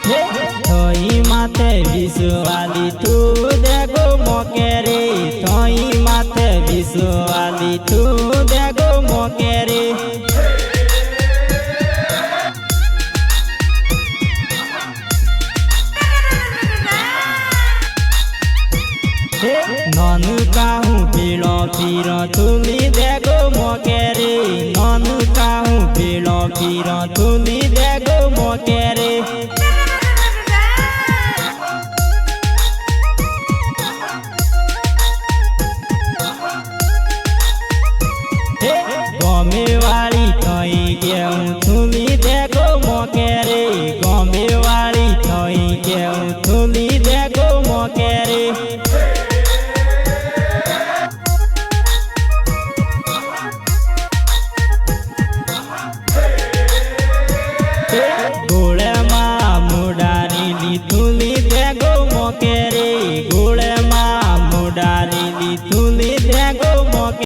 थई माथे विश्वाली तू देखो मोकेरे थई माथे विश्वाली तू देखो मोकेरे ननु काहू पीलो पीरो तुली देखो मोकेरे ननु काहू पीलो पीरो तुली देखो मोकेरे गमे वाली थई गेहूं तुली देखो मोकेरे गमे वाली थई गेहूं तुली देखो मोकेरे गोले माँ मुडारी ली तुली देखो मोकेरे गोले माँ मुडारी ली तुली